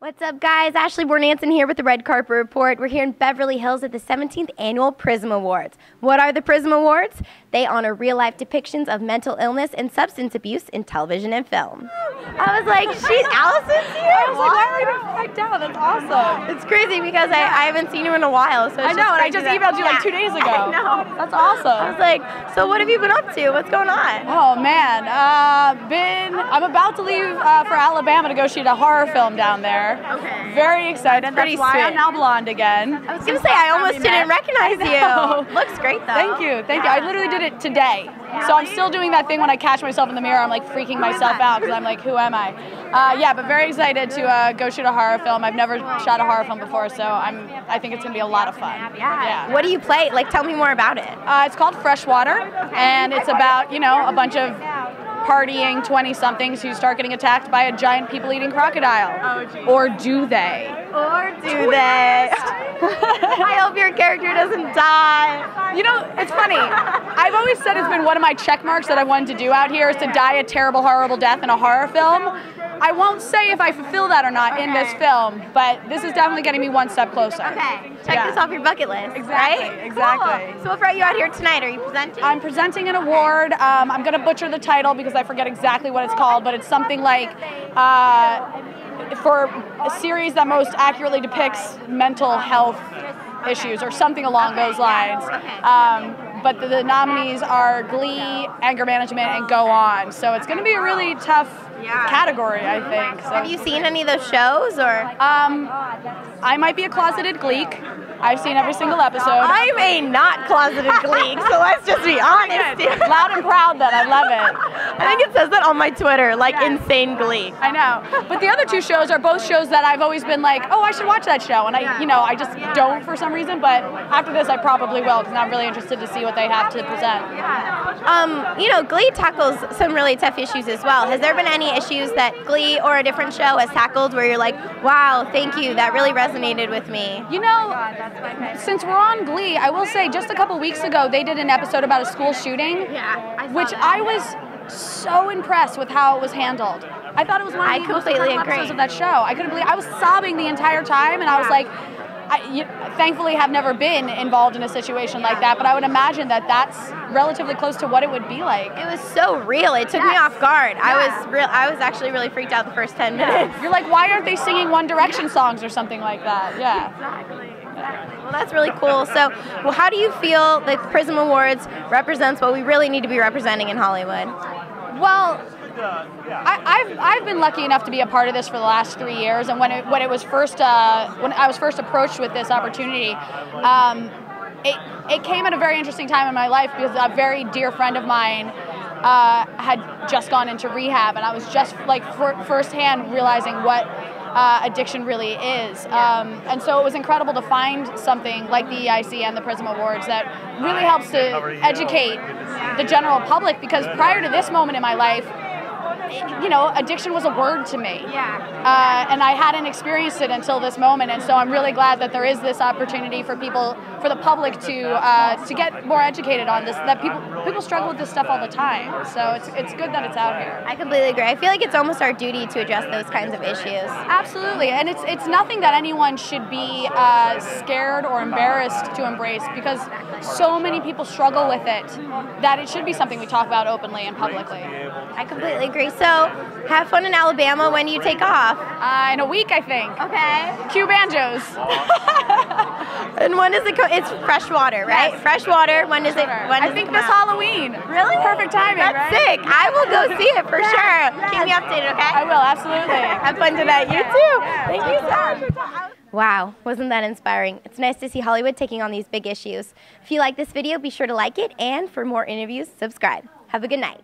What's up, guys? Ashley Bornancin here with the Red Carpet Report. We're here in Beverly Hills at the 17th Annual Prism Awards. What are the Prism Awards? They honor real-life depictions of mental illness and substance abuse in television and film. I was like, Allison's here? I was like, why are you freaked out? That's awesome. It's crazy because I haven't seen you in a while. So I know, and I just emailed you like 2 days ago. I know. That's awesome. I was like, so what have you been up to? What's going on? Oh, man. I'm about to leave for Alabama to go shoot a horror film down there. Okay. Very excited. That's why I'm now blonde again. I was going to say, I almost didn't recognize you. Looks great, though. Thank you. Thank you. I literally did it today. So I'm still doing that thing when I catch myself in the mirror. I'm like freaking myself out because I'm like, who am I? Yeah, but very excited to go shoot a horror film. I've never shot a horror film before, so I think it's going to be a lot of fun. Yeah. What do you play? Like, tell me more about it. It's called Freshwater, and it's about, you know, a bunch of partying 20-somethings who start getting attacked by a giant people-eating crocodile. Or do they? Or do they? I hope your character doesn't die. You know, it's funny. I've always said it's been one of my check marks that I wanted to do out here is to die a terrible, horrible death in a horror film. I won't say if I fulfill that or not in this film, but this is definitely getting me one step closer. Okay, check this off your bucket list. Exactly, right? exactly. Cool. So what brought you out here tonight? Are you presenting? I'm presenting an award. I'm going to butcher the title because I forget exactly what it's called, but it's something like for a series that most accurately depicts mental health issues or something along those lines. But the nominees are Glee, Anger Management, and Go On. So it's going to be a really tough category, I think. So. Have you seen any of those shows, or? I might be a closeted Gleek. I've seen every single episode. I'm a not closeted Gleek, so let's just be honest. Loud and proud then, I love it. I think it says that on my Twitter, like insane Gleek. I know. But the other two shows are both shows that I've always been like, oh, I should watch that show. And I just don't for some reason, but after this I probably will because I'm really interested to see what they have to present. You know, Glee tackles some really tough issues as well. Has there been any issues that Glee or a different show has tackled where you're like, wow, thank you, that really resonated with me? You know, since we're on Glee, I will say just a couple weeks ago they did an episode about a school shooting, which I was so impressed with how it was handled. I thought it was one of the most incredible episodes of that show. I couldn't believe I was sobbing the entire time, and I was like, thankfully have never been involved in a situation like that, but I would imagine that that's relatively close to what it would be like. It was so real. It took me off guard. I was actually really freaked out the first 10 minutes. You're like, why aren't they singing One Direction songs or something like that? Yeah. Exactly. Well, that's really cool. So, how do you feel that the Prism Awards represents what we really need to be representing in Hollywood? Well, I've been lucky enough to be a part of this for the last 3 years, and when I was first approached with this opportunity, it came at a very interesting time in my life because a very dear friend of mine had just gone into rehab, and I was just like firsthand realizing what addiction really is, and so it was incredible to find something like the EIC and the Prism Awards that really helps to educate the general public, because prior to this moment in my life, you know, addiction was a word to me. And I hadn't experienced it until this moment, and so I'm really glad that there is this opportunity for people, for the public to get more educated on this, that people struggle with this stuff all the time. So it's good that it's out here. I completely agree. I feel like it's almost our duty to address those kinds of issues. Absolutely, and it's nothing that anyone should be scared or embarrassed to embrace, because so many people struggle with it that it should be something we talk about openly and publicly. I completely agree. So, have fun in Alabama. When do you take off? In a week, I think. Okay. Cue banjos. And when does it come? It's Freshwater, right? Yes. Freshwater. When does it? When does I think it come this out? Halloween. Really? Perfect timing. That's sick. I will go see it for sure. Keep me updated, okay? I will, absolutely. Have fun tonight. You too. Thank you so much. Wow, wasn't that inspiring? It's nice to see Hollywood taking on these big issues. If you like this video, be sure to like it, and for more interviews, subscribe. Have a good night.